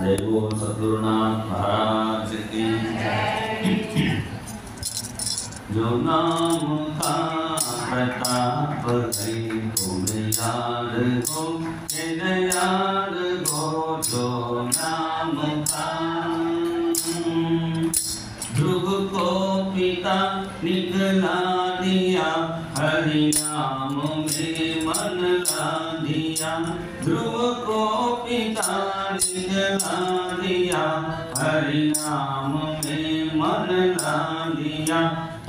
जय बोल सद्गुरुनाथ महाराज की। जो नाम का प्रताप है तुम याद हो, याद हो जो नाम का। ध्रुव को पिता निकला दिया, हरि नाम में मन ला दिया। ध्रुव को पिता निकला दिया, हरि नाम में मन ला दिया।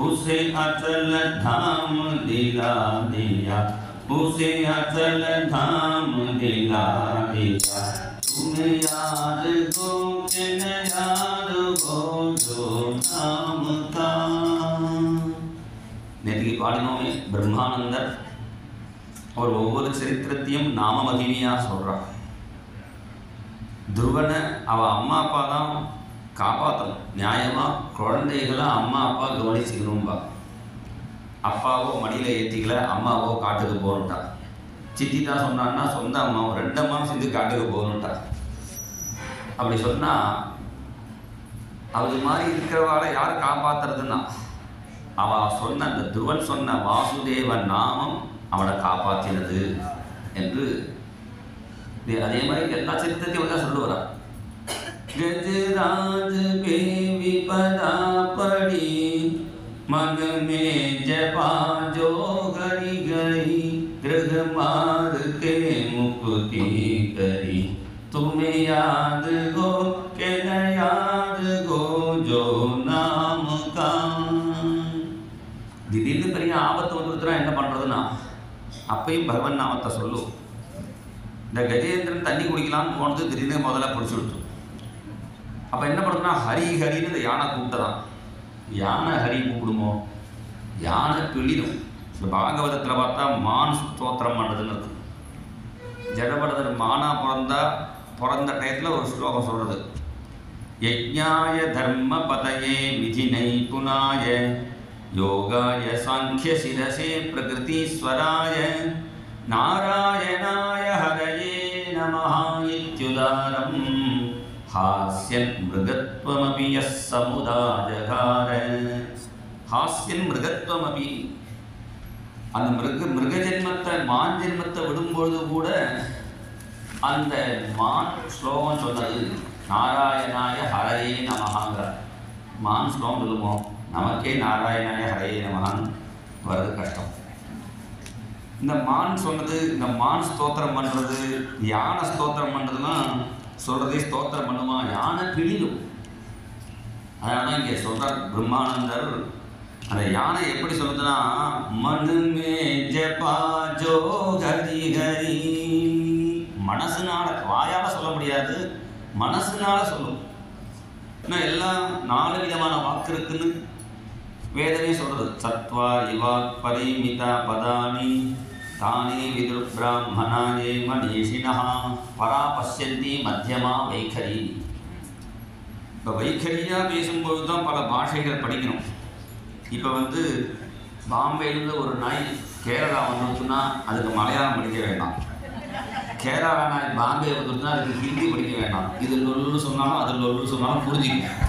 उसे अचल धाम दिला दिया, उसे अचल धाम दिला दिया। तुम्हें याद हो कि न याद हो जो नाम का। நேற்று பாடினோமே பிரம்மானந்தர் அவர் ஒவ்வொரு சரித்திரத்தையும் நாம மகிமையாக சொல்கிறார். துருவனை அவள் அம்மா அப்பா தான் காப்பாற்றணும். நியாயமாக குழந்தைகளை அம்மா அப்பா கவனிச்சுக்கணும்பா. அப்பாவோ மடியில் ஏற்றிக்கல, அம்மாவோ காட்டுக்கு போகணுட்டா. சித்தி தான் சொன்னான்னா சொந்த அம்மாவும் ரெண்டு அம்மாவும் சேர்ந்து காட்டுக்கு போகணுட்டா. அப்படி சொன்னால் அது மாதிரி இருக்கிறவாளை யார் காப்பாற்றுறதுன்னா அவள் சொன்ன அந்த துருவன் சொன்ன வாசுதேவன் நாமம் அவனை காப்பாற்றினது என்று அதே மாதிரி எல்லா சரித்திரத்தையும் தான் சொல்லுவார். गजराज पे विपदा पड़ी, मन में जपा जो घड़ी गई। ग्रह मार के मुक्ति करी, तुम्हें याद हो के न याद हो जो नाम का। திடீர்னு பெரிய ஆபத்து வந்துருச்சுனா என்ன பண்ணுறதுன்னா அப்பையும் பகவன் நாமத்தை சொல்லும். இந்த கஜேந்திரன் தண்ணி குடிக்கலான்னு போனது திடீர்னு முதல்ல பிடிச்சி விடுத்து. அப்போ என்ன பண்ணுறதுன்னா ஹரி ஹரின்னு இந்த யானை கூப்பிட்டதான். யானை ஹரி கூப்பிடுமோ? யானை பிழிடும். இந்த பாகவதத்தில் பார்த்தா மான் ஸ்தோத்திரம் பண்ணுறதுன்னு இருக்கு. ஜடபரதர் மானா பிறந்த டயத்தில் ஒரு ஸ்லோகம் சொல்கிறது. யஜ்ஞாய தர்ம பதயே விதி நைபுனாய யோகாய சாங்கிய சிரசே பிரகிருதீஸ்வராய நாராயணாய ஹரயே நமஹ இத்யுதாரம் हास्यन् मृगत्वमपि यः समुदाजगार. हास्यन् मृगत्वमपि அந்த மிருக ஜென்மத்தை மான் ஜென்மத்தை விடும்பொழுது கூட அந்த மான் ஸ்லோகம் சொன்னது நாராயணாய ஹரயே நமஹாங்கிறார். மான் ஸ்லோகம் சொல்லுவோம், நமக்கே நாராயணாய ஹரயே நமஹான்னு வர்றது கஷ்டம். இந்த மான் சொன்னது, இந்த மான் ஸ்தோத்திரம் பண்ணுறது, யானை ஸ்தோத்திரம் பண்ணுறதுலாம் சொல்கிறதே ஸ்தோத்திரம் பண்ணுமா, யானை பிழிடும். அதனால தான் இங்கே சொல்கிறார் பிரம்மானந்தர். அந்த யானை எப்படி சொல்லுதுன்னா மனு மே ஜபா ஜோ ஹரி ஹரி. மனசுனால, வாயால் சொல்ல முடியாது, மனசுனால சொல்லும். இன்னும் எல்லாம் 4 விதமான வாக்கு இருக்குன்னு வேதமே சொல்கிறது. சத்வா இவா பரிமிதா பதானி தானே விதுர் பிராமணாயே மனீஷினா பரா பஷ்யந்தி மத்தியமா வைகரி. இப்போ வைகரியாக பேசும்போது தான் பல பாஷைகள் படிக்கணும். இப்போ பாம்பேலேருந்து ஒரு நாய் கேரளா வந்துருச்சுன்னா அதுக்கு மலையாளம் படிக்க வேண்டாம். கேரளா நாய் பாம்பே வந்துருச்சுன்னா அதுக்கு ஹிந்தி படிக்க வேண்டாம். இது லொல்லு சொன்னாலும் அது லொல்லு சொன்னாலும் புரிஞ்சுக்கணும்.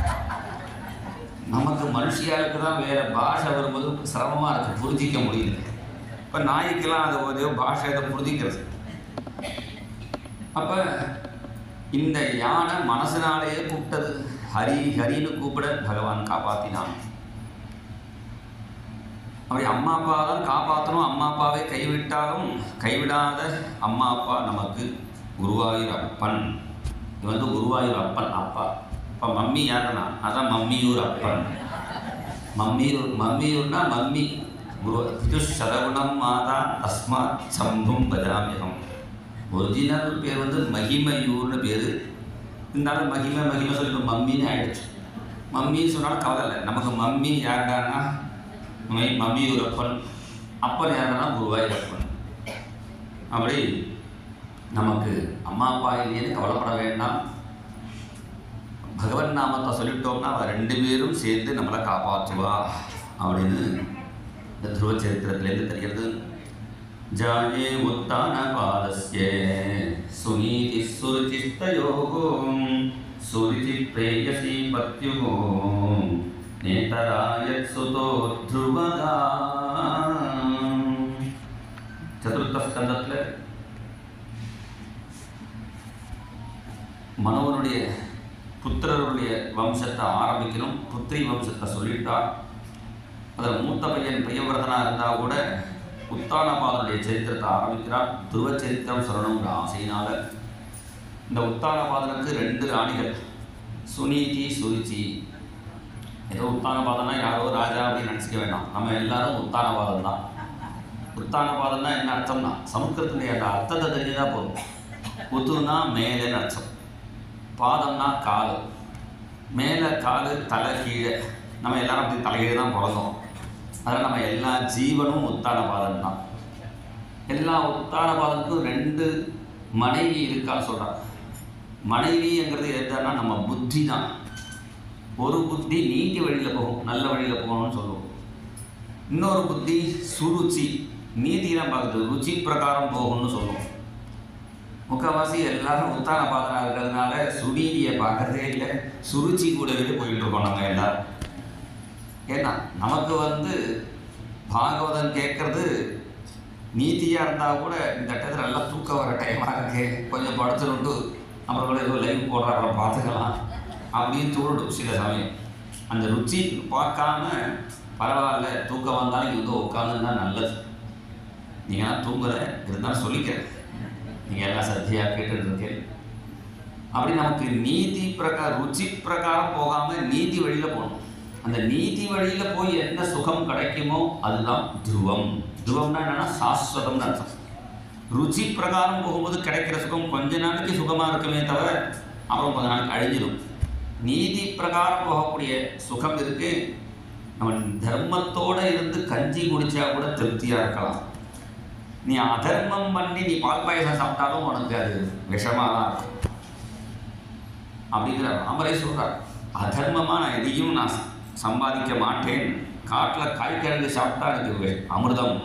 நமக்கு மனுஷியாளுக்கு தான் வேறு பாஷை வரும்போது சிரமமாக இருக்குது, புரிஞ்சிக்க முடியல. இப்போ நாய்க்கெல்லாம் அது ஒரு பாஷை அதை புரிஞ்சிக்கிறது. அப்போ இந்த யானை மனசினாலேயே கூப்பிட்டது. ஹரி ஹரின்னு கூப்பிட பகவான் காப்பாற்றினான். அப்படி அம்மா அப்பா தான் காப்பாற்றணும். அம்மா அப்பாவை கைவிட்டாலும் கைவிடாத அம்மா அப்பா நமக்கு குருவாயூர் அப்பன். இது குருவாயூர் அப்பன் அப்பா. இப்போ மம்மி யாருன்னா அதான் மம்மியூர் அப்பன். மம்மியூர்னா மம்மி குரு. இது சரவணம் மாதா தஸ்மாத் சம்பும் பஜாமியம். ஒரிஜினல் பேர் மகிமையூர்னு பேர். இருந்தாலும் மகிமை சொல்லிட்டு மம்மின்னு ஆயிடுச்சு. மம்மின்னு சொன்னாலும் கவலை இல்லை. நமக்கு மம்மி யாருடான்னா மம்மியூர் அப்பன். அப்பன் யாருன்னா குருவாயூர் அப்பன். அப்படி நமக்கு அம்மா அப்பா இல்லைன்னு கவலைப்பட வேண்டாம். பகவன் நாமத்தை சொல்லிட்டோம்னா அவள் 2 பேரும் சேர்ந்து நம்மளை காப்பாற்றுவா அப்படின்னு இந்த துருவ சரித்திரத்திலேருந்து தெரிகிறது. ஜாயே உத்தான பாதஸ்ய சுனீதி சுருச்சிஷ்டயோகோ प्रेयसी पत्युः नेतरायत्सुतो ध्रुवदा. சதுர்த்த ஸ்கந்தத்தில் மனோனுடைய புத்திரருடைய வம்சத்தை ஆரம்பிக்கணும். புத்திரி வம்சத்தை சொல்லிட்டார். அதில் மூத்த பையன் பிரியவிரதனாக இருந்தால் கூட உத்தானபாதனுடைய சரித்திரத்தை ஆரம்பிக்கிறார். துருவ சரித்திரம் சொல்லணுங்கிற ஆசையினால் இந்த உத்தானபாதனுக்கு 2 ராணிகள், சுனீதி சுருச்சி. ஏதோ உத்தானபாதனா யாரோ ராஜா அப்படின்னு நினச்சிக்க வேண்டாம். நம்ம எல்லாரும் உத்தானபாதம் தான். உத்தானபாதம்னா என்ன அர்த்தம்னா சமஸ்கிருதத்துடைய அந்த அர்த்தத்தை தெரிஞ்சுதான் போதும். உத்துனா மேலேன்னு அர்த்தம், பாதம்னா கால், மேலே கால், தலை கீழே. நம்ம எல்லாரும் அப்படி தலைகீழே தான் பிறந்தோம். அதனால் நம்ம எல்லா ஜீவனும் உத்தானபாதம் தான். எல்லா உத்தானபாதனுக்கும் 2 மனைவி இருக்கான்னு சொல்கிறாங்க. மனைவிங்கிறது எதுனா நம்ம புத்தி தான். ஒரு புத்தி நீதி வழியில் போகும், நல்ல வழியில் போகணும்னு சொல்லுவோம். இன்னொரு புத்தி சுருச்சி, நீதியெல்லாம் பார்க்குறது, ருச்சி பிரகாரம் போகும்னு சொல்லுவோம். முக்கால்வாசி எல்லாரும் உத்தானபாதனாக இருக்கிறதுனால சுநீதியை பார்க்கறதே இல்லை, சுருச்சி கூடவே போயிட்டு இருக்கோம் நம்ம எல்லாரும். ஏன்னா நமக்கு பாகவதன் கேட்கறது நீதியாக இருந்தால் கூட இந்த இடத்துல நல்லா தூக்கம் வர டைமாக இருக்கு, கொஞ்சம் படுத்துட்டு அப்புறம் கூட ஏதோ லைவ் போடுற அப்புறம் பார்த்துக்கலாம் அப்படின்னு தோணும் சில சமயம். அந்த ருச்சி பார்க்காம பரவாயில்ல, தூக்கம் வந்தாலும் இங்கே உட்காந்துன்னா நல்லது. நீங்கள் தான் தூங்கலை இருந்தாலும் சொல்லிக்கிறேன், நீங்கள் எல்லாம் சத்தியாக கேட்டுட்டு இருக்கேன். அப்படி நமக்கு நீதி பிரகாரம் ருச்சி பிரகாரம் போகாமல் நீதி வழியில் போகணும். அந்த நீதி வழியில் போய் என்ன சுகம் கிடைக்குமோ அதுதான் துருவம். துருவம்னா என்னென்னா சாஸ்வதம்னு அர்த்தம். ருச்சி பிரகாரம் போகும்போது கிடைக்கிற சுகம் கொஞ்ச நாளைக்கு சுகமாக இருக்குமே தவிர அப்புறம் கொஞ்ச நாளைக்கு அழிஞ்சிடும். நீதி பிரகாரம் போகக்கூடிய சுகம் இருக்கு. நம்ம தர்மத்தோடு இருந்து கஞ்சி குடித்தா கூட திருப்தியாக இருக்கலாம். நீ அதர்மம் பண்ணி நீ பால் பாயசம் சாப்பிட்டாலும் உனக்கு அது விஷமாக தான் இருக்கும் அப்படிங்கிற ராமரே சொல்கிறார். அதர்மமாக நான் எதையும் நான் சம்பாதிக்க மாட்டேன். காட்டில் காய்கிழங்கு சாப்பிட்டா எனக்கு அமிர்தம்.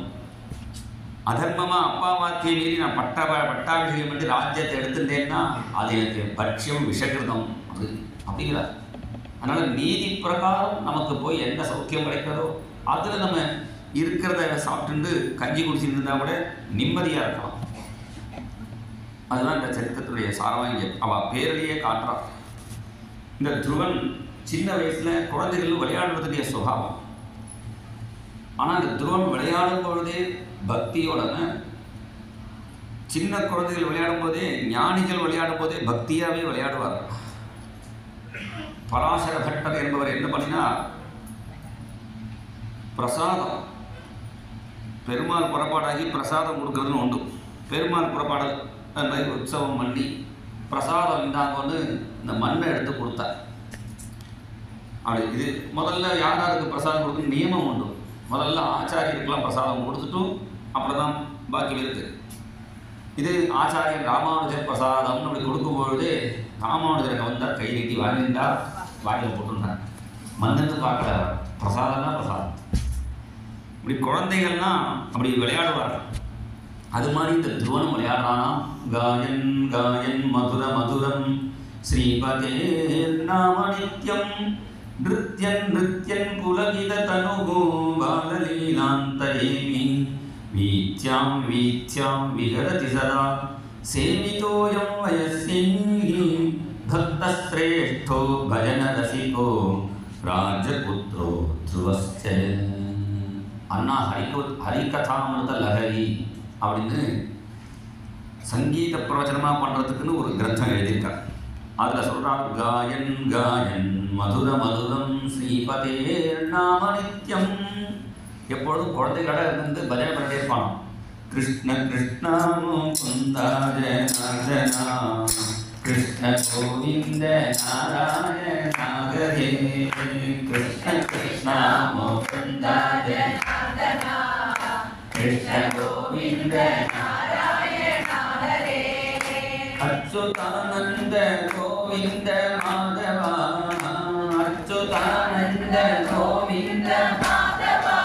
அதர்மமாக அப்பா வார்த்தையை மீறி நான் பட்டாபிஷேகம் பண்ணி ராஜ்யத்தை எடுத்துட்டேன்னா அது எனக்கு பட்சியம் விஷகிருதம் அப்படிங்கிறார். அதனால் நீதி பிரகாரம் நமக்கு போய் என்ன சௌக்கியம் கிடைக்கிறதோ அதில் நம்ம இருக்கிறத சாப்பிட்டு கஞ்சி குடிச்சுட்டு இருந்தால் கூட நிம்மதியாக இருக்கலாம். அதுதான் இந்த சரித்திரத்துடைய சாரமாக அவள் பேரிலேயே காட்டுறான். இந்த துருவன் சின்ன வயசில் குழந்தைகள் விளையாடுறதுடைய சுபாவம். ஆனால் இந்த துருவன் விளையாடும் பொழுதே பக்தியோட, சின்ன குழந்தைகள் விளையாடும் போதே ஞானிகள் விளையாடும் போதே பக்தியாகவே விளையாடுவார். பராசர பட்டர் என்பவர் என்ன பண்ணினா, பிரசாதம் பெருமாள் புறப்பாடாகி பிரசாதம் கொடுக்குறதுன்னு உண்டு. பெருமாள் புறப்பாடு அந்த மாதிரி உற்சவம் பண்ணி பிரசாதம் இந்தாங்கன்னு இந்த மண்ணை எடுத்து கொடுத்தார். அப்படி இது முதல்ல யார் யாருக்கு பிரசாதம் கொடுக்குன்னு நியமம் உண்டு. முதல்ல ஆச்சாரியருக்கெல்லாம் பிரசாதம் கொடுத்துட்டும் அப்புறம் தான் பாக்கி இருக்குது. இது ஆச்சாரியன் ராமானுஜர் பிரசாதம்னு அப்படி கொடுக்கும்பொழுது ராமானுஜருக்கு வந்தால் கை நீட்டி வாங்கிட்டார், வாயில் போட்டுருந்தார். மண்ணுன்னு பார்க்கல, பிரசாதம்னா பிரசாதம். இப்படி குழந்தைகள்லாம் அப்படி விளையாடுவார்கள். அது மாதிரி இந்த துருவனும் விளையாடுறானா. காயன் காயன் மதுர மதுரம் ஸ்ரீபதே நாம நித்யம் நிருத்யன் நிருத்யன் புலகித தனுகோ பாலலீலாந்தரேமி வீத்யாம் வீத்யாம் விஹரதி சதா சேவிதோயம் வயஸ்யைஹி பக்தஸ்ரேஷ்டோ பஜன ரசிகோ ராஜபுத்ரோ துருவஸ்ச. அண்ணா ஹரிகதாமிருத லஹரி அப்படின்னு சங்கீத பிரவச்சனமாக பண்ணுறதுக்குன்னு ஒரு கிரந்தம் எழுதியிருக்கார். அதில் சொல்கிறார், காயன் காயன் மதுர மதுரம் ஸ்ரீபதே நாம நித்யம். எப்பொழுதும் குழந்தைகளோட இருந்து பஜனை பண்ணிட்டே இருப்பான். கிருஷ்ண கிருஷ்ணா முகுந்தா ஜனார்தனா கிருஷ்ண கோவிந்த நாராயண ஹரே. கிருஷ்ண கிருஷ்ணா முகுந்தா ஜனார்தனா கிருஷ்ண கோவிந்த நாராயண ஹரே. அச்சுதானந்த கோவிந்த மாதவா அச்சுதானந்த கோவிந்த மாதவா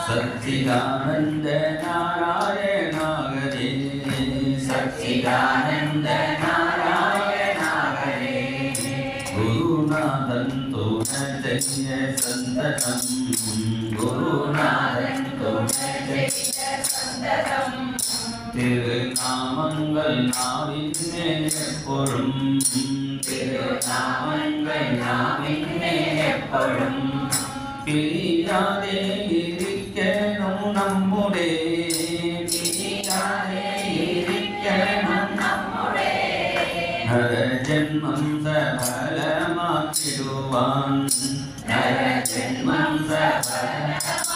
சச்சிதானந்த நாராயண ஹரே. சச்சிதானந்த நாராயண ஹரே. குருநாதன் துணை செய்ய சந்ததம் குருநாதன் துணை செய்ய சந்ததம் திருநாமங்கள் நாவின் மேல் எப்பொழுதும் திருநாமங்கள் நாவின் மேல் எப்பொழுதும் பிரியாதே இருக்கணும் நம்முடே பிரியாதே இருக்கணும் நம்முடே நர ஜென்மம் சபலமாக்கிடுவான் நர ஜென்மம் சபலமாக்கிடுவான்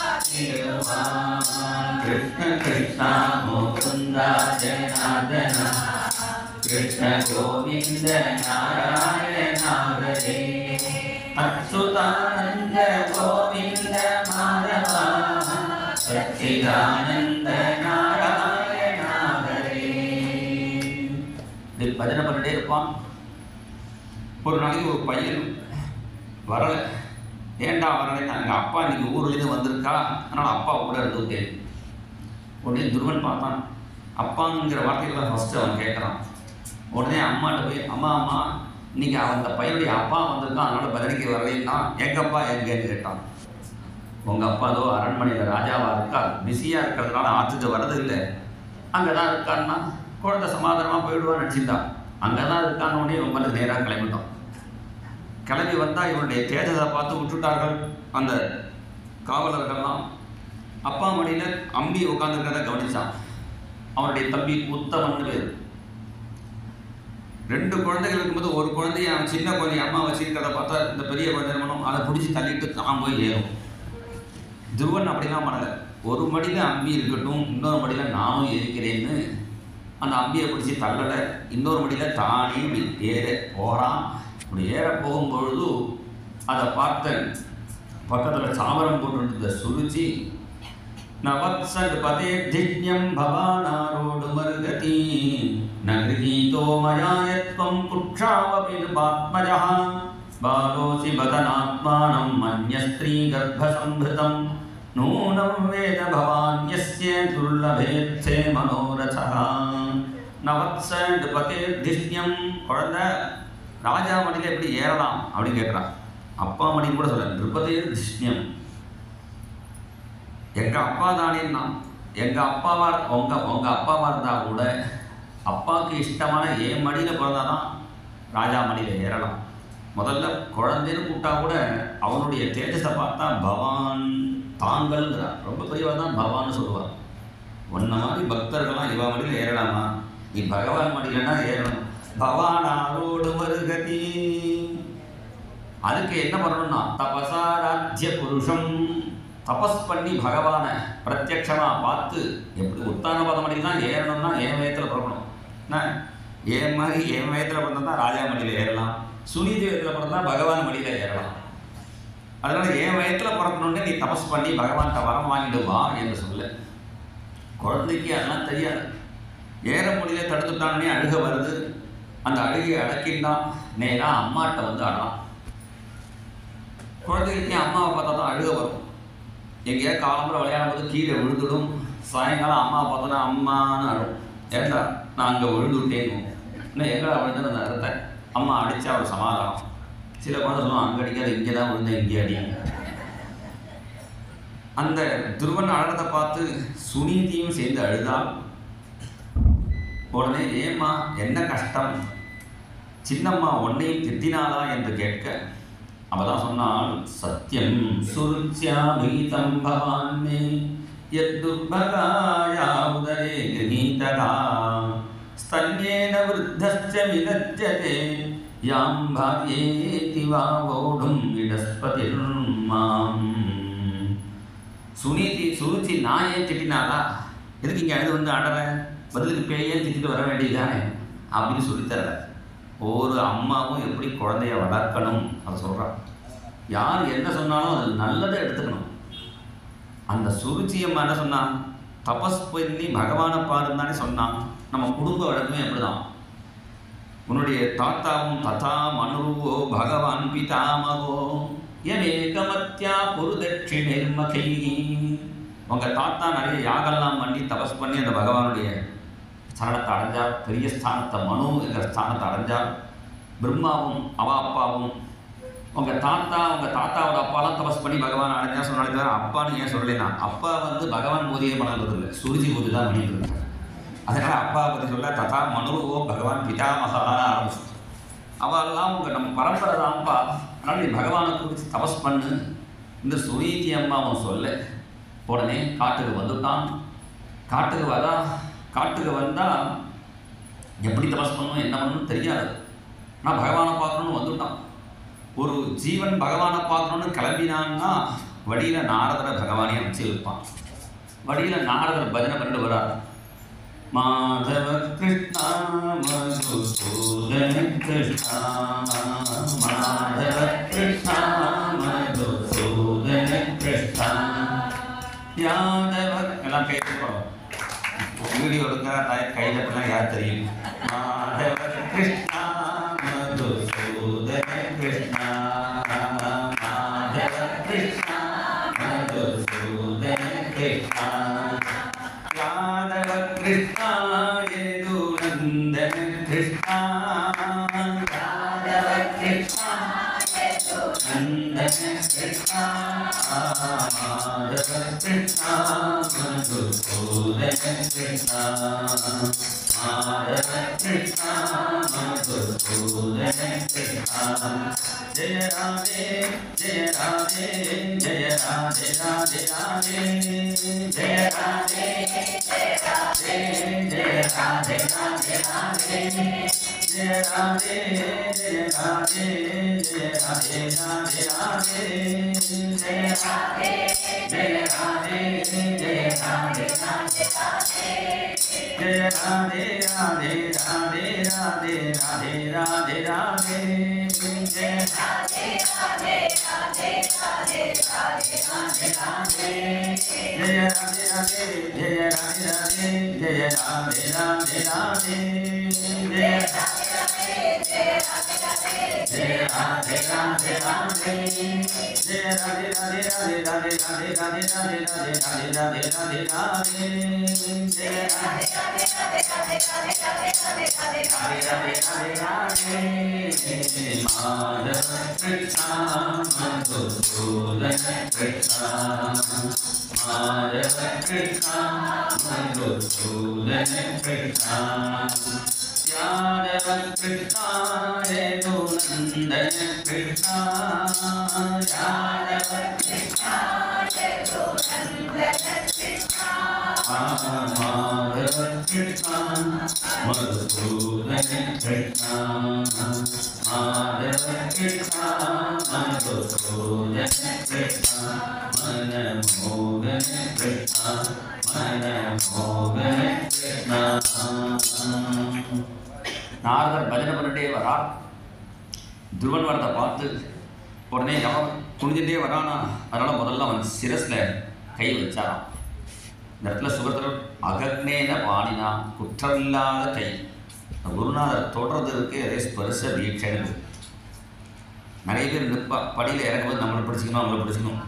கிருஷ்ண கிருஷ்ணா முகுந்தா ஜனார்தன கிருஷ்ண கோவிந்த நாராயண ஹரே அச்சுதானந்த கோவிந்த மாதவா சச்சிதானந்த நாராயண ஹரே. இது பஜனை பண்ணிட்டே இருப்பான். ஒரு நாளைக்கு ஒரு பையன் வரலை. ஏண்டா வரலைன்னா எங்கள் அப்பா இன்னைக்கு ஊர்லேருந்து வந்திருக்கா, அதனால் அப்பா கூட இருந்துட்டேன். உடனே துருவன் பார்த்தான். அப்பாங்கிற வார்த்தைகளை ஃபஸ்ட்டு அவன் கேட்குறான். உடனே அம்மாட்ட போய் அம்மா அம்மா இன்னைக்கு அந்த பையனுடைய அப்பா வந்திருக்கான், அதனால் பஜனைக்கு வரலைன்னா எங்கப்பா எங்கேன்னு கேட்டான். உங்கள் அப்பா ஏதோ அரண்மனையில் ராஜாவாக இருக்கா, பிஸியாக இருக்கிறதுனால ஆற்றுக்கு வரதில்லை, அங்கே தான் இருக்கான்னா குழந்தை சமாதானமாக போயிடுவான்னு நினச்சிருந்தான். அங்கே தான் இருக்கான்னு உடனே ரொம்ப நேராக கிளம்பிட்டோம். கிளம்பி வந்தால் இவனுடைய தேஜத்தை பார்த்து விட்டுட்டார்கள் அந்த காவலர்கள்லாம். அப்பா மடியில் அம்பி உட்காந்துருக்கிறத கவனித்தான். அவனுடைய தம்பி உத்தமன் பேர். 2 குழந்தைகள் இருக்கும்போது ஒரு குழந்தைய அவன் சின்ன குழந்தைய அம்மா வச்சிருக்கிறத பார்த்தா இந்த பெரிய குழந்தை மனம் அதை பிடிச்சி தள்ளிட்டு தான் போய் ஏறும். துருவன் அப்படிலாம் பண்ணலை. ஒரு மடியில் அம்பி இருக்கட்டும், இன்னொரு மடியில் நானும் இருக்கிறேன்னு அந்த அம்பியை பிடிச்சி தள்ளலை. இன்னொரு மடியில் தானே இப்படி ஏற போகிறான். இப்படி ஏற போகும்பொழுது அதை பார்த்த பக்கத்தில் சாமரம் போட்டு சுருச்சி நவத்சத் பதே திஜ்ஞம் பவானாரோடு மருகதி நகிரீதோ மயாயத்வம் புட்சாவபி பாத்மஜா பாலோசி பதனாத்மானம் மன்யஸ்திரீ கர்ப்பசம்பிருதம் நூனம் வேத பவான்யஸ்ய துர்லபேத்ஸே மனோரசः. நவத்சத் பதே திஜ்ஞம் குழந்தை ராஜா மடியில் எப்படி ஏறலாம் அப்படின்னு கேட்குறான். அப்பா மடின்னு கூட சொல்ல நிருபதே திஷ்யம். எங்கள் அப்பா தானேன்னா எங்கள் அப்பாவாக உங்கள் அப்பாவாக இருந்தால் கூட அப்பாவுக்கு இஷ்டமான என் மடியில் பிறந்தாதான் ராஜா மடியில் ஏறலாம். முதல்ல குழந்தைன்னு கூப்பிட்டா கூட அவனுடைய தேஜஸை பார்த்தா பவான் தாங்கள்ங்கிறான். ரொம்ப பெரியவா தான் பவான்னு சொல்லுவார். ஒன்ன மாதிரி பக்தர்கள்லாம் இவன் மடியில் ஏறலாமா, நீ பகவான் மடியிலன்னா ஏறணும். பவானாரோடு வருகதி. அதுக்கு என்ன பண்ணணும்னா தபசாராத்திய புருஷம், தபஸ் பண்ணி பகவானை பிரத்யட்சமாக பார்த்து எப்படி உத்தான பதம் மடியில் ஏறணும்னா என் வயத்தில் பிறக்கணும். என் மாதிரி என் வயத்தில் பிறந்தா தான் ராஜா மடியில் ஏறலாம், சுனிதி வயத்தில் பிறந்தா பகவான் மடியில் ஏறலாம். அதனால் என் வயத்தில் பிறக்கணுன்னு நீ தபஸ் பண்ணி பகவான்கிட்ட வரம் வாங்கிட்டு வா என்று சொல்ல. குழந்தைக்கு அதெல்லாம் தெரியாது. ஏற முடியல தடுத்துட்டானே அழுக வருது. அந்த அழுகையை அடக்கின்றான். நேராக அம்மாட்ட வந்து ஆடலாம். குழந்தைக்கு அம்மாவை பார்த்தா தான் அழுக வரும். எங்கேயாவது காலம்புற விளையாடும் போது கீழே விழுந்துடும். சாயங்காலம் அம்மாவை பார்த்தோன்னா அம்மான்னு அழும். ஏண்டா நான் அங்கே விழுந்துட்டேன்னு. இன்னும் எங்கடா விழுந்துன்னு அந்த அர்த்தத்தை அம்மா அடித்தா அவர் சமாதானம். சில குழந்தை சொல்லுவோம் அங்கே அடிக்காது, இங்கே தான் விழுந்தேன், இங்கே அடி. அந்த துருவன் அழகத்தை பார்த்து சுனீதியும் சேர்ந்து அழுதால். உடனே ஏம்மா என்ன கஷ்டம், சின்னம்மா உன்னையும் திட்டினாளா என்று கேட்க அவதான் சொன்னால் சத்தியம் சுருச்யாபீதம் பவான்மே யத்துர்பகாயா உதரே கிரஹீதகா ஸ்தன்யேன விருத்தஸ்ச விலஜ்யதே யாம் பாக்யேதி வா வோடும் இடஸ்பதிர்மாம். சுருச்சி நான் ஏன் திட்டினாளா, எதுக்கு இங்கே அழுது வந்து ஆடுற, பதிலுக்கு பேயே திட்டிட்டு வர வேண்டியதானே அப்படின்னு சொல்லித்தர. ஒரு அம்மாவும் எப்படி குழந்தைய வளர்க்கணும் அதை சொல்கிறான். யார் என்ன சொன்னாலும் அது நல்லதை எடுத்துக்கணும். அந்த சுருச்சி அம்மா என்ன சொன்னான், தபஸ் பண்ணி பகவானை பாருன்னு தானே சொன்னான். நம்ம குடும்ப வழக்கமே அப்படிதான். உன்னுடைய தாத்தாவும் ததா மனுருவோ பகவான் பிதாமகோ ஏகமத்யா புருதட்சிணிர்மகை. உங்கள் தாத்தா நிறைய யாகெல்லாம் பண்ணி தபஸ் பண்ணி அந்த பகவானுடைய ஸ்தானத்தை அடைஞ்சார். பெரிய ஸ்தானத்தை மனு என்ற ஸ்தானத்தை அடைஞ்சார். பிரம்மாவும் அவ அப்பாவும் உங்கள் தாத்தாவோட அப்பாலாம் தபஸ் பண்ணி பகவான் அடைஞ்சா சொன்னாலே தவிர அப்பான்னு ஏன் சொல்லலைன்னா அப்பா வந்து பகவான் பூஜையே பண்ணுறது இல்லை, சுருஜி பூஜை தான் பண்ணிட்டு இருக்காங்க. அதனால் அப்பாவை பற்றி சொல்ல ததா மனுவோ பகவான் பிதாமகான்னு ஆரம்பிச்சு. அவெல்லாம் நம்ம பரம்பரை தான்ப்பா, அதனால் நீ பகவானை குறித்து தபஸ் பண்ணு இந்த சுனீதி அம்மாவும் சொல்ல உடனே காட்டுக்கு வந்துட்டான். காட்டுக்கு வந்தால் எப்படி தபஸ் பண்ணணும் என்ன பண்ணணும்னு தெரியாது. நான் பகவானை பார்க்கணுன்னு வந்துட்டான். ஒரு ஜீவன் பகவானை பார்க்கணுன்னு கிளம்பினான்னா வழியில் நாரதரை பகவானே அமைச்சு வைப்பான். வழியில் நாரதர் பஜனை பண்ணிட்டு வரார். மாதவ கிருஷ்ணா மதுசூதன கிருஷ்ணா, மாதவ கிருஷ்ணா மதுசூதன கிருஷ்ணா, யாதவ எல்லாம் கை தட்டுறோம். வீடியோ எடுக்கிற கை தட்டலாம் யார் தெரியும். மாதவ கிருஷ்ணா மதுசூதன கிருஷ்ணா, மாதவ கிருஷ்ணா மதுசூதன கிருஷ்ணா, யாதவ கிருஷ்ணா யதுநந்தன கிருஷ்ணா, யாதவ கிருஷ்ணா யதுநந்தன கிருஷ்ணா, மாதவ கிருஷ்ணா மதுசூதன கிருஷ்ணா, மாதவ கிருஷ்ணா மதுசூதன கிருஷ்ணா, ஜெய ராதே ஜெய ராதே ஜெய ராதே ராதே ராதே, ஜெய ராதே ஜெய ராதே ஜெய ராதே ராதே ராதே, ஜெய ராதே ஜெய ராதே ஜெய ராதே ராதே ராதே, ஜெய ராதே ஜெய ராதே ஜெய ராதே ராதே ராதே, जय राधे राधे राधे राधे राधे राधे राधे, जय राधे राधे राधे राधे राधे राधे राधे, जय राधे राधे जय राधे राधे जय राधे राधे राधे, जय राधे राधे जय राधे राधे जय राधे राधे राधे, जय राधे राधे राधे राधे राधे राधे राधे राधे राधे राधे राधे, जय राधे राधे राधे राधे राधे राधे राधे राधे राधे राधे, माधव कृष्णा मधुसूदन कृष्णा, माधव कृष्णा मधुसूदन कृष्णा, यादव कृष्णा यदुनन्दन कृष्णा, यादव कृष्णा यदुनन्दन कृष्णा, माधव कृष्णा मधुसूदन कृष्णा, माधव कृष्णा मधुसूदन कृष्णा, मनमोहन कृष्णा मनमोहन कृष्णा. நாரதர் பஜனை பண்ணிட்டே வரார். துருவன் வரதை பார்த்து உடனே அவன் குனிஞ்சிட்டே வரானா, அதனால் முதல்ல அவன் சிரஸில் கை வச்சாரான். இந்த இடத்துல சுபத்திரர் அகக்னேன பாணினா, குற்றமில்லாத கை. குருநாதர் தொடர்றதுக்கு அதே ஸ்பர்ச தீட்சைன்னு. நிறைய பேர் நிற்பா, படியில் இறக்கும்போது நம்மளை பிடிச்சிக்கணும் அவங்கள பிடிச்சிக்கணும்,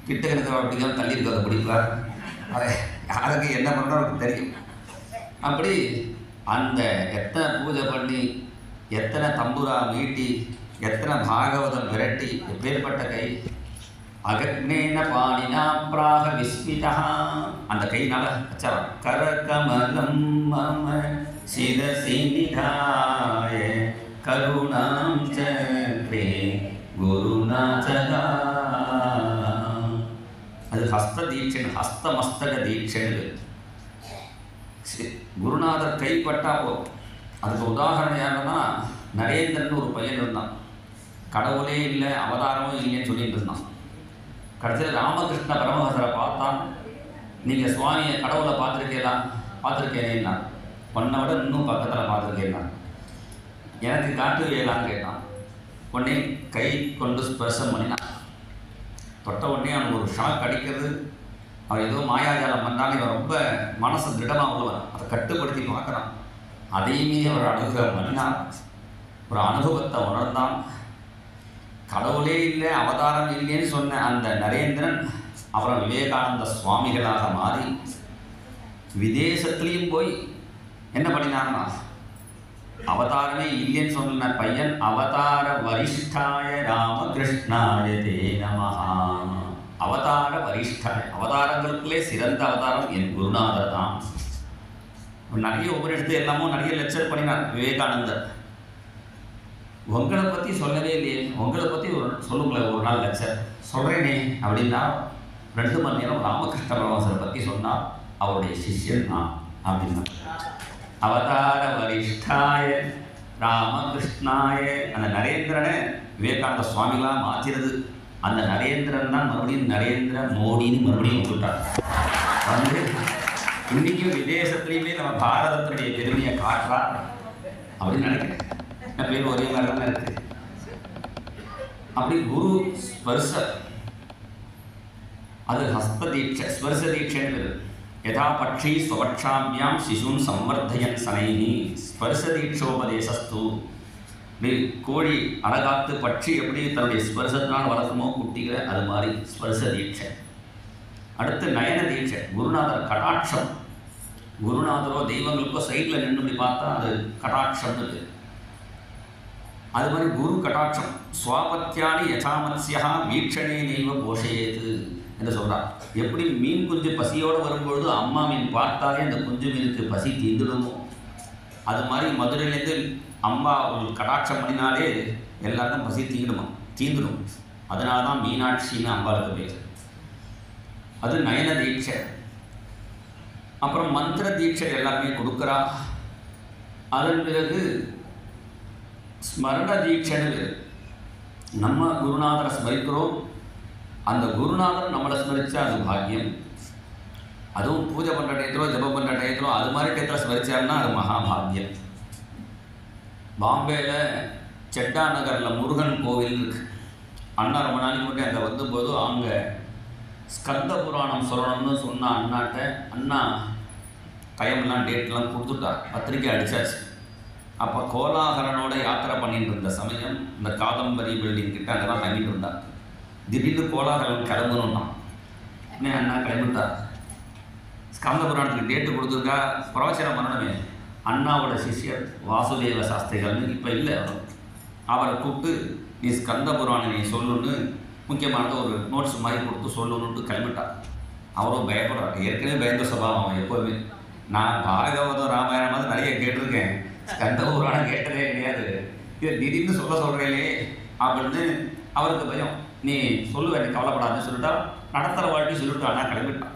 கிட்ட இருக்கிற பிடிக்காம தள்ளி இருக்கிறத பிடிப்பார். அதை யாருக்கு என்ன பண்ணுறோம் தெரியும். அப்படி அந்த எத்தனை பூஜை பண்ணி எத்தனை தம்புரா மீட்டி எத்தனை பாகவதம் விரட்டி எப்பேற்பட்ட கை. அகக்னேன பாணினா பிராக விஸ்மிதா, அந்த கையினால வச்சாராம். கரகமலம் மம சிரசி நிதாய கருணாம் சக்ரே குருநாதா. அது ஹஸ்த தீட்சன், ஹஸ்தமஸ்தக தீட்சன். குருநாதர் கைப்பட்டா போதும். அதுக்கு உதாரணம் யாருன்னா, நரேந்திரன் ஒரு பையன் இருந்தான். கடவுளே இல்லை அவதாரமும் இல்லைன்னு சொல்லிட்டு இருந்தான். கடைசியில் ராமகிருஷ்ண பரமஹம்சரை பார்த்தான். நீங்கள் சுவாமியை கடவுளை பார்த்துருக்கேன்னா, உன்னை விட இன்னும் பக்கத்தில் பார்த்துருக்கேன்னா, எனக்கு காட்டுவேலான்னு கேட்டான். உடனே கை கொண்டு ஸ்பர்சம் பண்ணினான். தொட்ட உடனே அவனுக்கு ஒரு ஷாக் அடிக்கிறது. அவன் ஏதோ மாயாஜாலம் பண்ணாலும் இவன் ரொம்ப மனசு திடமாக உள்ளவன். அதை கட்டுப்படுத்தி பார்க்குறான். அதையுமே அவர் அனுகிரகம் பண்ணினான். ஒரு அனுபவத்தை உணர்ந்தான். கடவுளே இல்லை அவதாரம் இல்லைன்னு சொன்ன அந்த நரேந்திரன் அப்புறம் விவேகானந்த சுவாமிகளாக மாறி விதேசத்துலேயும் போய் என்ன பண்ணினான்னா, அவதாரமே இல்லைன்னு சொன்ன பையன் அவதார வரிஷ்டாய ராமகிருஷ்ணாய தே நமஹா. அவதார வரிஷ்டாய, அவதாரங்களுக்குள்ளே சிறந்த அவதாரம் என் குருநாதர் தான். நிறைய உபநிஷத்து எல்லாமோ நிறைய லெக்சர் பண்ணினார் விவேகானந்தர். உங்களை பற்றி சொல்லவே இல்லையே, உங்களை பற்றி சொல்லுங்களேன் ஒரு நாள் லெக்சர். சொல்கிறேனே அப்படின்னா 2 மணி நேரம் ராமகிருஷ்ண பரமஹம்சரை பற்றி சொன்னால் அவருடைய சிஷ்யன் நான் அப்படின்னா. அவதார வரிஷ்டாய ராமகிருஷ்ணாய, அந்த நரேந்திரனை விவேகானந்த சுவாமிகளாக மாற்றினது அந்த நரேந்திரன் தான். மறுபடியும் நரேந்திர மோடின்னு மறுபடியும் விட்டார். வந்து இன்றைக்கும் விதேசத்துலேயுமே நம்ம பாரதத்தினுடைய பெருமையை காட்டுறா அப்படின்னு நினைக்கிறேன். என் பேர் ஒரே மாதிரி தான் இருக்கு. அப்படி குரு ஸ்பர்ச, அது ஹஸ்த தீட்சை, ஸ்பர்ச தீட்சைன்னு பேர். யதா பட்சி ஸ்வபட்சாபியாம் சிசுன் சம்வர்தயன் சனைஹி ஸ்பர்ச தீட்சோபதேசஸ்து. கோழி அழகாத்து பட்சி எப்படி தன்னுடைய ஸ்பர்சத்தினால் வளர்க்குமோ குட்டிகளை, அது மாதிரி ஸ்பர்ச தீட்சை. அடுத்து நயன தீட்சை, குருநாதர் கடாட்சம். குருநாதரோ தெய்வங்களுக்கோ சைடில் நின்று பார்த்தா அது கடாட்சம்னு பேர். அது மாதிரி குரு கடாட்சம். ஸ்வாபத்தியானி யசாமத்யா வீட்சணே நெய்வ போஷயேது என்று சொல்கிறார். எப்படி மீன் குஞ்சு பசியோடு வரும்பொழுது அம்மா மீன் பார்த்தாலே அந்த குஞ்சு மீனுக்கு பசி தீந்துடுமோ, அது மாதிரி மதுரையிலேருந்து அம்மா ஒரு கடாட்சம் பண்ணினாலே எல்லாருக்கும் பசி தீந்துடும். அதனால தான் மீனாட்சின்னு அம்பாளுக்கு பேர். அது நயன தீட்சை. அப்புறம் மந்திர தீட்சை எல்லாருமே கொடுக்குறா. அதன் பிறகு ஸ்மரண தீட்சைன்னு நம்ம குருநாதரை ஸ்மரிக்கிறோம். அந்த குருநாதர் நம்மளை ஸ்மரித்தா அது பாக்கியம். அதுவும் பூஜை பண்ணுற டயத்திலோ ஜபம் பண்ணுற டயத்திலோ அது மாதிரி டயத்தில் ஸ்மரித்தாருன்னா அது மகாபாகியம். பாம்பேயில் செட்டா நகரில் முருகன் கோவில் இருக்கு. அண்ணா ரொம்ப நாளைக்கு முன்னாடி அங்கே வந்தபோது அங்கே ஸ்கந்த புராணம் சொல்லணும்னு சொன்ன அண்ணாட்ட, அண்ணா டைம்லாம் டேட்லாம் கொடுத்துட்டார், பத்திரிக்கை அடித்தாச்சு. அப்போ கோலாகலனோட யாத்திரை பண்ணிட்டு இருந்த சமயம் இந்த காதம்பரி பில்டிங் கிட்ட அங்கே தான் தங்கிட்டு இருந்தார். திடீர்னு கோலாகலன் கிளம்பணும்னா இன்னும் அண்ணா கிளம்பிட்டார். ஸ்கந்த புராணத்துக்கு டேட்டு கொடுத்துருக்கா, பிரவச்சனம் பண்ணணுமே. அண்ணாவோட சிஷ்யர் வாசுதேவ சாஸ்திரிகள்னு இப்போ இல்லை, அவரை கூப்பிட்டு நீ ஸ்கந்த புராணம் நீ சொல்லுன்னு முக்கியமானது ஒரு நோட்ஸ் மாதிரி கொடுத்து சொல்லணுன்ட்டு கிளம்பிட்டார். அவரும் பயப்படுறார். ஏற்கனவே பயந்த சுபாவம் அவன் எப்போதுமே. நான் பாரகவதம் ராமாயணமாவது நிறைய கேட்டிருக்கேன், ஸ்கந்த புராணம் கேட்டதே கிடையாது. இதை திடீர்னு சொல்கிறேனே அப்படின்னு அவருக்கு பயம். நீ சொல்லுவேன், நீ கவலைப்படாதுன்னு சொல்லிட்டா நடத்துகிற வாழ்க்கை சொல்லிட்டு அண்ணா கிளம்பிட்டான்.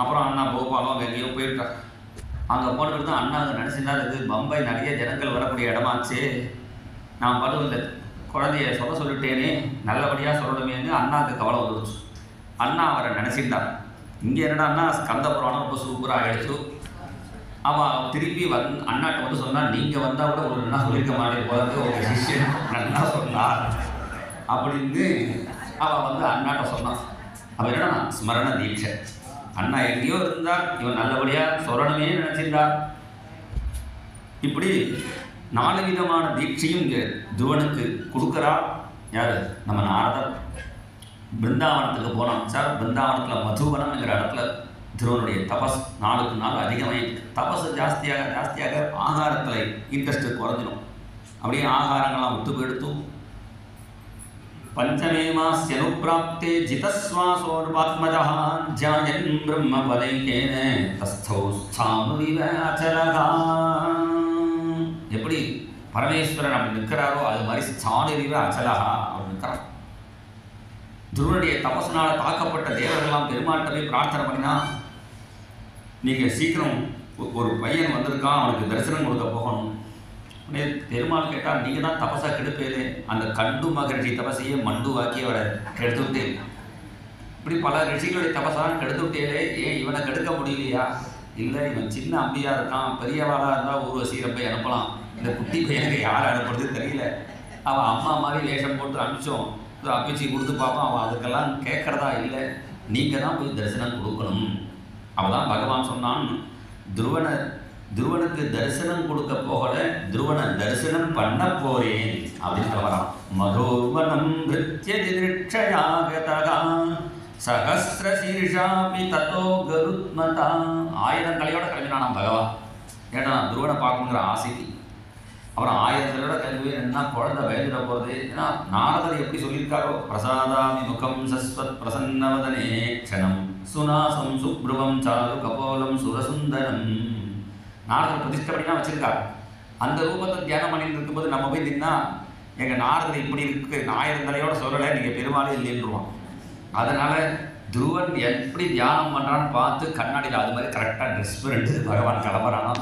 அப்புறம் அண்ணா போபாலம் எங்கேயோ போயிட்டார். அங்கே போனது தான் அண்ணா அங்கே நினச்சிருந்தா இது பம்பை நிறைய ஜனங்கள் வரக்கூடிய இடமாச்சு, நான் படுவில்லை குழந்தைய சொல்லிட்டேனே நல்லபடியாக சொல்லணுமேன்னு அண்ணாவுக்கு கவலை வந்துடுச்சு. அண்ணா அவரை நினச்சிட்டார். இங்கே என்னடான்னா ஸ்கந்த புராணம் ரொம்ப சூப்பராக ஆகிடுச்சு. அவள் திருப்பி அண்ணாட்ட வந்து சொன்னால் நீங்கள் வந்தால் கூட ஒரு என்ன சொல்லியிருக்க மாட்டேன் போகிறது, உங்கள் சிஷ்யன் நல்லா சொன்னார் அப்படின்னு அவள் வந்து அண்ணாட்ட சொன்னான். அவள் என்னன்னா ஸ்மரண தீட்சை. அண்ணா எங்கேயோ இருந்தார், இவன் நல்லபடியாக சொல்லணுமே நினச்சிருந்தார். இப்படி 4 விதமான தீட்சையும் இங்கே துருவனுக்கு கொடுக்குறா. யார்? நம்ம நாரதர். பிருந்தாவனத்துக்கு போனோம் சார். பிருந்தாவனத்தில் மதுவனம்ங்கிற இடத்துல துருவனுடைய தபஸ் நாளுக்கு நாள் அதிகமாக தபஸ் ஜாஸ்தியாக ஆகாரத்தில் இன்ட்ரெஸ்ட்டு குறைஞ்சிடும். அப்படியே ஆகாரங்கள்லாம் விட்டு போயிடுத்தும். பஞ்சமே மாஸ்யனுப்ராப்தே ஜிதஸ்வாசோர்பாத்மஜः ஜாயன் பிரம்ம பதைகேன தஸ்தௌ ஸ்தானுரிவ அச்சலகா. எப்படி பரமேஸ்வரன் அப்படி நிற்கிறாரோ அது மாதிரி ஸ்தானுரிவ அச்சலகா அப்படி நிற்கிறார். துருவனுடைய தபஸ்னால் தாக்கப்பட்ட தேவர்கள்லாம் பெருமாள்கிட்ட போய் பிரார்த்தனை பண்ணினா, நீங்கள் சீக்கிரம் ஒரு பையன் வந்திருக்கான், அவனுக்கு தரிசனம் கொடுக்க போகணும். உடனே பெருமாள் கேட்டால், நீங்கள் தான் தபஸாக கெடுப்பேரு, அந்த கண்டு மகரிஷி தபசையே மண்டுவாக்கி அவரை கெடுத்து விட்டேன். இப்படி பல ரிஷிகளுடைய தபசாக கெடுத்து விட்டேலே, ஏன் இவனை கெடுக்க முடியலையா? இல்லை, இவன் சின்ன அம்பியாக இருக்கான், பெரியவாளாக இருந்தால் ஊர்வசி போய் அனுப்பலாம், இந்த குட்டி பையனுக்கு யாரை அனுப்புறது தெரியல. அவன் அம்மா மாதிரி வேஷம் போட்டு அனுப்பிச்சோம், அப்பிச்சி கொடுத்து பார்ப்போம், அவன் அதுக்கெல்லாம் கேட்குறதா இல்லை, நீங்கள் தான் போய் தரிசனம் கொடுக்கணும். அவள் தான் பகவான் சொன்னான், துருவனுக்கு தரிசனம் கொடுக்க போகல, துருவனை தரிசனம் பண்ண போறேன் அப்படின்னு வரான். மதோவனம் நிருத்யதிருட்சயாகதா சகஸ்ர சீர்ஷாபி ததோ கருத்மதா. 1000 கலையோட கிளம்பினான் பகவான். ஏன்னா துருவனை பார்க்கணுங்கிற ஆசைக்கு அப்புறம் 1000 தடவை கல்வி என்ன குழந்தை பயந்துட போகிறது. ஏன்னா நாரதர் எப்படி சொல்லியிருக்காரோ, பிரசாதாமி முகம் சஸ்வத் பிரசன்னவதனே க்ஷணம் சுனாசம் சுப்ருவம் சாரு கபோலம் சுரசுந்தரம். நாரதர் பிரதிஷ்டப்படினா வச்சிருக்காரு. அந்த ரூபத்தை தியானம் பண்ணிட்டு இருக்கும்போது நம்ம போய் நின்னா எங்கள் நாரதர் இப்படி இருக்கு 1000 தலையோட சொல்லலை, நீங்கள் பெருமாளே இல்லைன்றுவான். அதனால் துருவன் எப்படி தியானம் பண்ணுறான்னு பார்த்து கண்ணாடியில் அது மாதிரி கரெக்டாக ட்ரெஸ் பண்ணிட்டு பகவான் கிளம்புறானா.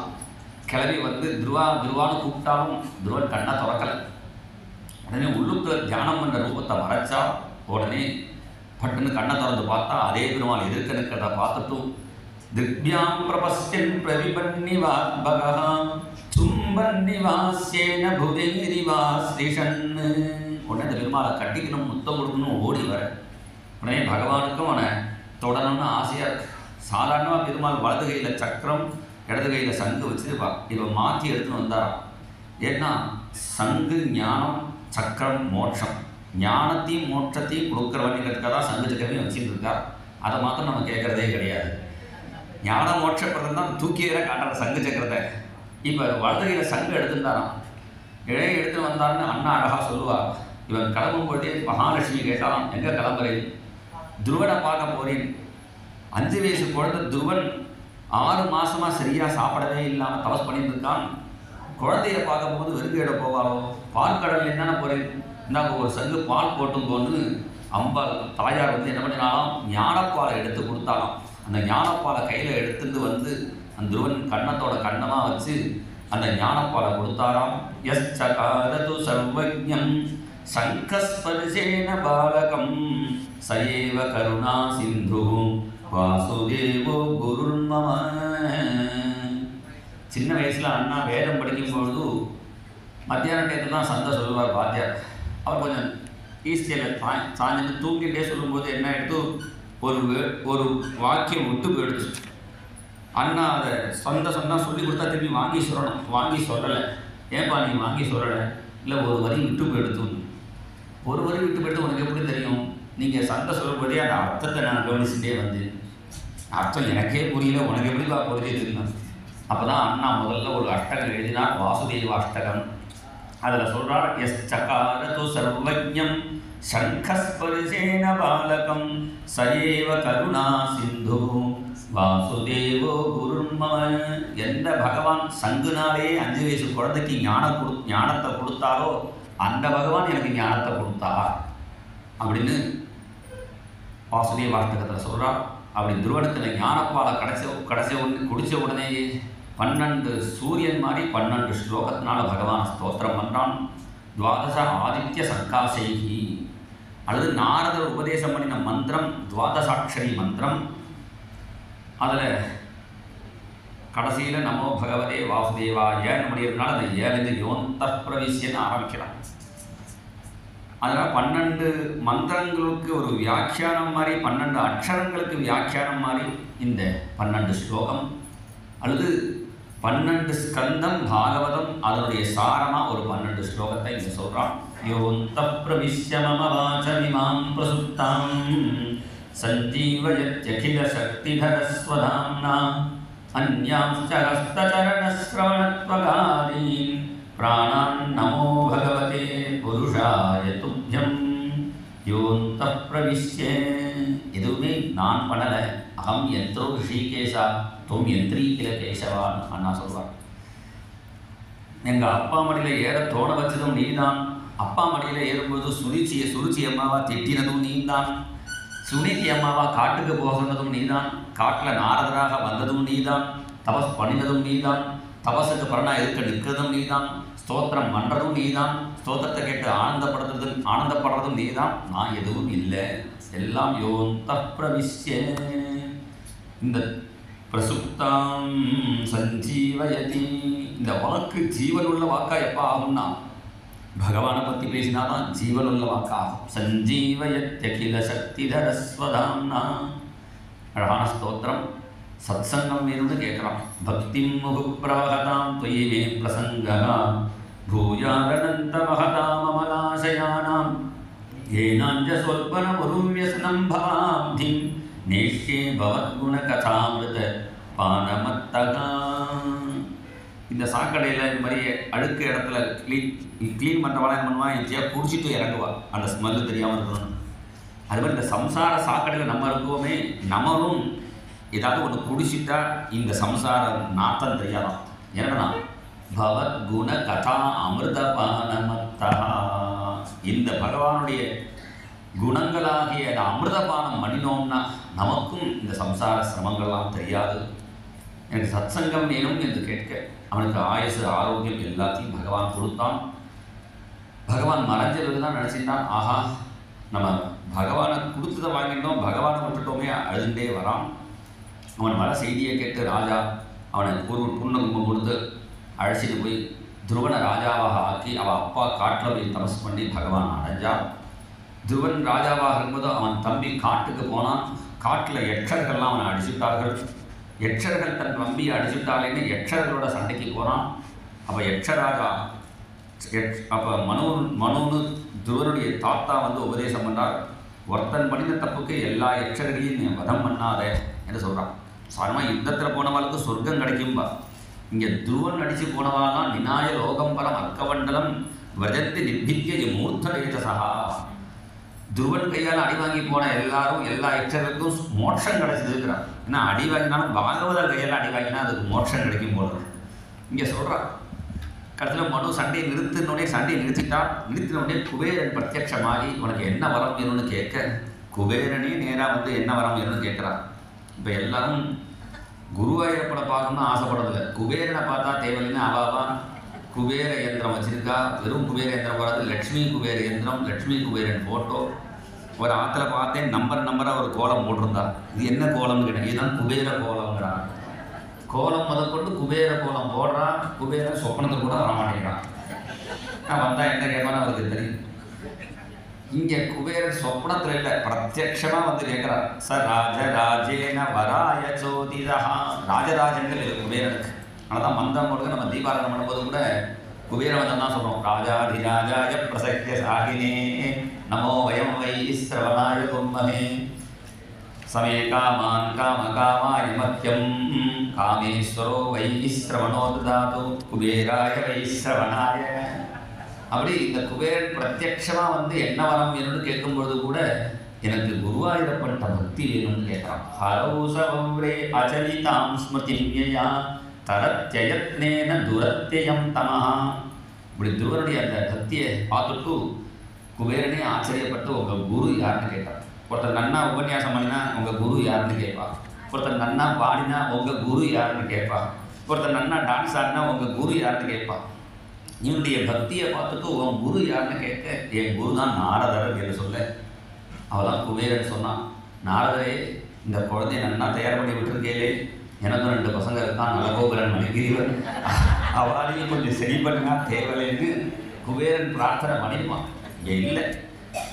கிளம்பி வந்து துருவான்னு கூப்பிட்டாலும் துருவன் கண்ணை திறக்கலை. உடனே உள்ளுக்குள்ள தியானம் பண்ணுற ரூபத்தை மறைச்சா உடனே பட்டுன்னு கண்ணை திறந்து பார்த்தா அதே பெருமாள் எதிர்க்க நிற்கிறத பார்த்துட்டும் திவ்யாம் பிரபஸ்யன் பிரவிபன்னிவாத்பகா சும்பன்னிவாஸ்யேன புதேரிவாஸ்ரிஷன். உடனே அந்த பெருமாளை கட்டிக்கணும், முத்தம் கொடுக்கணும் ஓடி வர. உடனே பகவானுக்கும் அவனை தொடரணும்னு ஆசையாக இருக்கு. சாதாரணமாக பெருமாள் வலது கையில் சக்கரம் இடது கையில் சங்கு வச்சுருப்பா. இவன் மாற்றி எடுத்துன்னு வந்தாராம். ஏன்னா சங்கு ஞானம், சக்கரம் மோட்சம். ஞானத்தையும் மோட்சத்தையும் கொடுக்குறவனுங்கிறதுக்காக தான் சங்கு சக்கரத்தையும் வச்சுட்டு இருக்கா. அதை மாத்திரம் நம்ம கேட்குறதே கிடையாது. ஞான மோட்சப்படுறது தான் தூக்கியரை காட்டுற சங்கு சக்கரத்தை. இப்போ வலது கையில் சங்கு எடுத்துட்டாராம். இழைய எடுத்துன்னு வந்தாருன்னு அண்ணா அழகாக சொல்லுவார். இவன் கிளம்பும் போதே மகாலட்சுமி கேட்டாலாம், எங்கே கிளம்புறேன்? துருவனை பார்க்க போகிறேன். 5 வயசு குழந்தை துருவன் 6 மாதமாக சரியாக சாப்பிடவே இல்லாமல் தபஸ் பண்ணிட்டு இருக்கான். குழந்தைய பார்க்கும்போது வெறுங்கையிட போவாரோ, பால் கடலில் என்னென்ன போகிறேன், இந்தாங்க ஒரு சங்கு பால் போட்டும் போன்னு அம்பாள் தாயார் வந்து என்ன பண்ணினாலும் ஞானப்பாலை எடுத்து கொடுத்தாலாம். அந்த ஞானப்பாலை கையில் எடுத்துட்டு வந்து அந்த துருவன் கண்ணத்தோட கண்ணமாக வச்சு அந்த ஞானப்பாலை கொடுத்தாராம். எஸ் சகாரது சர்வஜம் சங்கஸ்பர்ஷேன பாலகம் சயேவ கருணா சிந்து வாசுதேவோ குருர்மம. சின்ன வயசில் அண்ணா வேதம் படிக்கும் பொழுது மத்தியான டயத்தில் தான் சந்தை சொல்லுவார் வாத்தியார். அவர் கொஞ்சம் ஈஸ்டியில் சாஞ்சிட்டு தூங்கிட்டே சொல்லும்போது என்ன எடுத்து ஒரு வாக்கியம் விட்டு போயிடுச்சு. அண்ணா அதை சொன்னா சொல்லி கொடுத்தா திரும்பி வாங்கி சொல்லணும். வாங்கி சொல்லலை. ஏன்பா நீ வாங்கி சொல்லலை? இல்லை ஒரு வரி விட்டு போயிடுத்து. ஒரு வரி விட்டு போயிடுத்து உனக்கு எப்படி தெரியும்? நீங்கள் சண்டை சொல்லும்போதே அந்த அர்த்தத்தை நான் கவனிச்சுட்டே வந்து அர்த்தம் எனக்கே புரியல, உனக்கு எப்படிப்பா புரியுதுன்னு. அப்போ தான் அண்ணா முதல்ல ஒரு அஷ்டகம் எழுதினார், வாசுதேவ அஷ்டகம். அதில் சொல்கிறார், எஸ் சகாரது சர்வஜம் சங்கஸ்பர்ஷேன பாலகம் சயேவ கருணா சிந்து வாசுதேவோ குருர்மம. எந்த பகவான் சங்குனாலே 5 வயசு குழந்தைக்கு ஞானத்தை கொடுத்தாரோ அந்த பகவான் எனக்கு ஞானத்தை கொடுத்தார் அப்படின்னு வாசுதேவ அஷ்டகத்தில் சொல்கிறார். அப்படி துருவனத்தில் ஞானப்பாலை குடித்த உடனே 12 சூரியன் மாதிரி 12 ஸ்லோகத்தினால பகவான் ஸ்தோத்திரம் பண்ணுறான். 12 ஆதித்ய சர்க்காசைகி, அல்லது நாரதர் உபதேசம் பண்ணின மந்திரம் 12 மந்திரம். அதில் கடைசியில் நமோ பகவதே வாசுதேவாய நம்முடையதுனால அந்த 7 யோந்த பிரவிசியன்னு ஆரம்பிக்கலாம். அதனால் 12 மந்திரங்களுக்கு ஒரு வியாக்கியானம் மாதிரி, 12 அக்ஷரங்களுக்கு வியாக்கியானம் மாதிரி இந்த 12 ஸ்லோகம், அல்லது 12 ஸ்கந்தம் பாகவதம் அதனுடைய சாரமாக ஒரு 12 ஸ்லோகத்தை இங்கே சொல்கிறான். யோந்த பிரவிஷ்ய மம வாசமிமாம் பிரசுப்தாம் சஞ்சீவயத்யகில சக்திதரஸ்வதாம்னா அன்யாம்ச ஹஸ்தசரணஸ்ரவணத்வகாதீன் பிராணான் நமோ பகவதே புருஷாய துப்யம் யோந்த பிரவிஷ்ய. எதுவுமே நான் பண்ணலை, அகம் யந்திரோ ரிஷிகேஷா தொம் யந்திரீ கில கேசவான்னு அண்ணா சொல்வார். எங்கள் அப்பா மடியில் ஏற தோண வச்சதும் நீதான். அப்பா மடியில் ஏறும்போது சுருச்சி அம்மாவா திட்டினதும் நீதான். சுனிதி அம்மாவா காட்டுக்கு போக சொன்னதும் நீதான். காட்டில் நாரதராக வந்ததும் நீதான். தபஸ் பண்ணினதும் நீதான். தபஸுக்கு பரணா இருக்க நிற்கிறதும் நீதான். ஸ்தோத்திரம் பண்ணுறதும் நீதான். ஸ்தோத்திரத்தை கேட்டு ஆனந்தப்படுறதும் நீதான். நான் எதுவும் இல்லை, எல்லாம் யோந்த பிரவிஷ்ய. இந்த பிரசுப்தாம் சஞ்சீவயதி, இந்த வாக்கு ஜீவன் உள்ள வாக்கா எப்போ ஆகும்னா பகவானை பற்றி பேசினா தான் ஜீவன் உள்ள வாக்காகும். சஞ்சீவயத்யகில சக்திதரஸ்வதாம்னா. அழகான ஸ்தோத்திரம். சத்சங்கம் வேணும்னு கேட்குறான். பக்தி முகுப்பிரவகதாம் தொய்வே பிரசங்கா பூயாரனந்த மகதாம் அமலாசயானாம் ஏனாஞ்ச சொல்பனமுரும் யஸ்னம் பவாப்திம் நேஷ்யே பவத்குண கதாமிருத பானமத்தகா. இந்த சாக்கடையில் இந்த மாதிரி அழுக்க இடத்துல க்ளீன் பண்ணுறவாள் என்ன பண்ணுவான், ஈஸியாக குடிச்சிட்டு இறங்குவா அந்த ஸ்மெல்லு தெரியாமல் இருக்கணும். அது மாதிரி இந்த சம்சார சாக்கடையில் நம்ம இருக்கோமே, நம்மளும் ஏதாவது ஒன்று குடிச்சிட்டா இந்த சம்சார நாத்தம் தெரியாதான். என்னன்னா பவத் குண கதா அமிர்தபானமத்தா, இந்த பகவானுடைய குணங்களாகிய அந்த அமிர்தபானம் பண்ணினோம்னா நமக்கும் இந்த சம்சார சிரமங்கள்லாம் தெரியாது. எனக்கு சத்சங்கம் வேணும் என்று கேட்க அவனுக்கு ஆயுசு ஆரோக்கியம் எல்லாத்தையும் பகவான் கொடுத்தான். பகவான் மறைஞ்சது தான் நினச்சிட்டான், ஆஹா நம்ம பகவானை கொடுத்ததை வாங்கிட்டோம், பகவானை விட்டுட்டோமே அழுந்தே வரான். அவன் வர செய்தியை கேட்டு ராஜா அவனை புன்னகுமம் கொடுத்து அழைச்சிட்டு போய் துருவனை ராஜாவாக ஆக்கி அவன் அப்பா காட்டில் போய் தபஸ் பண்ணி பகவான் அடைஞ்சான். துருவன் ராஜாவாக இருக்கும்போது அவன் தம்பி காட்டுக்கு போனான். காட்டில் யட்சர்கள்லாம் அவனை அடிச்சுட்டார்கள். யட்சர்கள் தன் தம்பியை அடிச்சுட்டாலேன்னு யட்சர்களோட சண்டைக்கு போனான். அப்போ யட்சராஜா அப்போ மனுன்னு துருவனுடைய தாத்தா வந்து உபதேசம் பண்ணார், ஒருத்தன் பண்ணின தப்புக்கு எல்லா யட்சர்களையும் நீ வதம் பண்ணாத என்று சொல்கிறான். சாதாரணமாக யுத்தத்தில் போனவாளுக்கு சொர்க்கம் கிடைக்கும்பா. இங்கே துருவன் அடித்து போனவாள்தான் விநாய லோகம் பரம் அர்க்கமண்டலம் வஜத்து நிர்பித்திய மூர்த்தரேஜசா. துருவன் கையால் அடி வாங்கி போன எல்லாரும் எல்லா யட்சர்களுக்கும் மோட்சம் கிடைச்சிருக்கிறார். ஏன்னா அடி வாங்கினாலும் பாகவதர் கையால் அடி வாங்கினா அதுக்கு மோட்சம் கிடைக்கும் போல இங்கே சொல்கிறார். கடைசியில் மனு சண்டையை நிறுத்தினோடனே சண்டையை நிறுத்தினோடனே குபேரன் பிரத்யட்சமாகி உனக்கு என்ன வரம் வேணும்னு கேட்க குபேரனே நேராக வந்து என்ன வரம் வேணும்னு கேட்குறான். இப்போ எல்லாரும் குருவாயூரப்பனை பார்க்கணும்னு ஆசைப்படுறதில்ல, குபேரனை பார்த்தா தேவையில்லைன்னு அவாவா குபேர யந்திரம் வச்சுருக்கா. வெறும் குபேர யந்திரம் வராது, லக்ஷ்மி குபேர யந்திரம், லக்ஷ்மி குபேரன் ஃபோட்டோ. ஒரு ஆற்றுல பார்த்தேன் நம்பராக ஒரு கோலம் போட்டிருந்தா. இது என்ன கோலம்னு கேட்டேன், இதுதான் குபேர கோலம்ங்கிறான். கோலம் முதற்கொண்டு குபேர கோலம் போடுறான். குபேரன் சொப்பனத்தில் கூட வரமாட்டேங்கிறான். நான் வந்தால் என்ன கேட்பான்னு அவருக்கு தெரியும். இங்கே குபேரன் சொப்பனத்தில் இல்லை, பிரத்யட்சமாக வந்து கேட்குறார். ச ராஜராஜேன வராய சோதிதா. ராஜராஜன்கள் இது குபேரனுக்கு. ஆனால் தான் மந்தம் கொடுக்க நம்ம தீபாராதனை பண்ணும்போது கூட குபேரவந்தம் தான் சொல்கிறோம். ராஜாதிராஜாய பிரசக்ய சாகினே நமோ வயம் வை ஸ்ரவணாய கும்மஹே சமே காமான் காமகாமாய மத்யம் காமேஸ்வரோ வை ஸ்ரவணோ தாது குபேராய வை ஸ்ரவணாய. அப்படி இந்த குபேரன் பிரத்யட்சமாக வந்து என்ன வரம் வேணும்னு கேட்கும்பொழுது கூட எனக்கு குருவாயூரப்பட்ட பக்தி வேணும்னு கேட்குறான். ஹரௌசவம்ரே அச்சலிதாம் ஸ்மிருதிம்யா தரத்யயத்னேன துரத்யயம் தமஹா. இப்படி துருவனுடைய அந்த பக்தியை பார்த்துட்டு குபேரனே ஆச்சரியப்பட்டு உங்கள் குரு யாருன்னு கேட்டான். ஒருத்தர் நன்னா உபன்யாசம் பண்ணினா உங்கள் குரு யாருன்னு கேட்பா. ஒருத்தர் நன்னா பாடினா உங்கள் குரு யாருன்னு கேட்பா. ஒருத்தர் நன்னா டான்ஸ் ஆடினா உங்கள் குரு யாருன்னு கேட்பா. இவனுடைய பக்தியை பார்த்துட்டு உன் குரு யாருன்னு கேட்க என் குரு தான் நாரதர் என்று சொல்ல அவதான் குபேரன் சொன்னான். நாரதரே, இந்த குழந்தைய நன்னா தயார் பண்ணி விட்டுருக்கேலே, எனக்கும் 2 பசங்க இருக்கான், நலகோபுரன் மணிகிரிவன், அவளையும் கொஞ்சம் சரி பண்ணினா தேவையில்லைன்னு குபேரன் பிரார்த்தனை பண்ணிடுவான். இல்லை,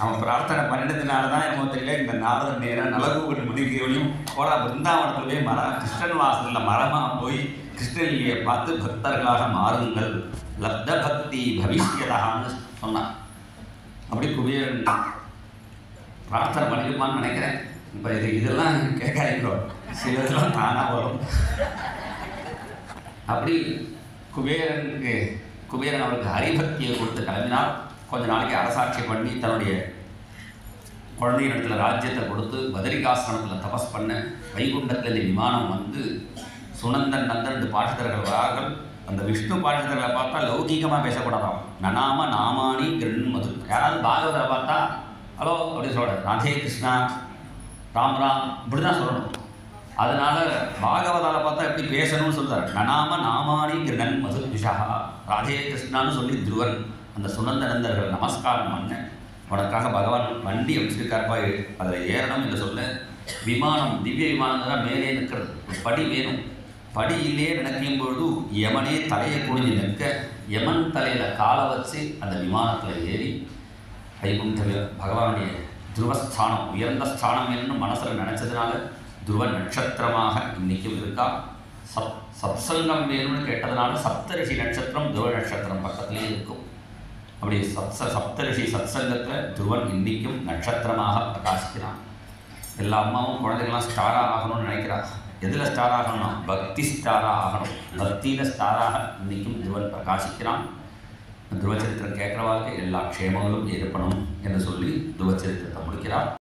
அவன் பிரார்த்தனை பண்ணினதுனால தான் என்னமோ தெரியல இந்த நாரதன் நேரம் நலகோபுரன் மணிகிரிவனையும் போடா பிருந்தாவனத்துலேயே கிருஷ்ணன் வாசலில் மரமாக போய் கிருஷ்ணலியை பார்த்து பக்தர்களாக மாறுங்கள், லப்த பக்தி பவிஷ்யதான்னு சொன்னான். அப்படி குபேரன் பிரார்த்தனை பண்ணிருப்பான்னு நினைக்கிறேன். இப்போ இதெல்லாம் கேட்காதீங்களோம், சிலதெல்லாம் தானாக வரும். அப்படி குபேரன் அவருக்கு ஹரிபக்தியை கொடுத்து கிளம்பினார். கொஞ்ச நாளைக்கு அரசாட்சி பண்ணி தன்னுடைய குழந்தையிடத்தில் ராஜ்யத்தை கொடுத்து பதரிகாசிரமத்தில் தபஸ் பண்ண வைகுண்டத்தில் விமானம் வந்து சுனந்தன் நந்தன் 2 பாஷிதர்கள் வரார்கள். அந்த விஷ்ணு பாஷிதர்களை பார்த்தா லௌகீகமாக பேசக்கூடாதாம். நனாம நாமானி கிருண் மது. யாராவது பாகவதரை பார்த்தா ஹலோ அப்படின்னு சொல்கிறார், ராதே கிருஷ்ணா ராம் ராம் இப்படி தான் சொல்லணும். அதனால் பாகவதால பார்த்தா எப்படி பேசணும்னு சொல்கிறார். நனாம நாமானி கிருணன் மது விஷா. ராதே கிருஷ்ணான்னு சொல்லி துருவன் அந்த சுனந்த நந்தர்கள் நமஸ்காரம் பண்ண உனக்காக பகவான் வண்டி அமைச்சிருக்காருப்பா, அதில் ஏறணும் என்று சொல்ல விமானம் திவ்ய விமானம் தான் மேலே நிற்கிறது. படி வேணும். படி இல்லையே நினைக்கும் பொழுது யமனே தலையை குடிஞ்சு நிற்க யமன் தலையில் காலை வச்சு அந்த விமானத்தில் ஏறி வைகுண்ட பகவானுடைய துருவஸ்தானம் உயர்ந்த ஸ்தானம் என்று மனசில் நினச்சதுனால துருவ நட்சத்திரமாக இன்றைக்கும் இருக்கா. சத்சங்கம் வேணும்னு கேட்டதுனால சப்தரிஷி நட்சத்திரம் துருவ நட்சத்திரம் பக்கத்துலேயே இருக்கும். அப்படி சப்தரிஷி சத்சங்கத்தில் துருவன் இன்றைக்கும் நட்சத்திரமாக பிரகாசிக்கிறான். எல்லா அம்மாவும் குழந்தைகள்லாம் ஸ்டாராக ஆகணும்னு நினைக்கிறாங்க. எதில் ஸ்டார் ஆகணும்னா பக்தி ஸ்டாராக ஆகணும். பக்தியில் ஸ்டாராக இன்றைக்கும் துருவன் பிரகாசிக்கிறான். துருவச்சரித்திரம் கேட்குறவாக்கு எல்லா க்ஷேமங்களும் ஏற்படும் என்று சொல்லி துருவச்சரித்திரத்தை முடிக்கிறார்.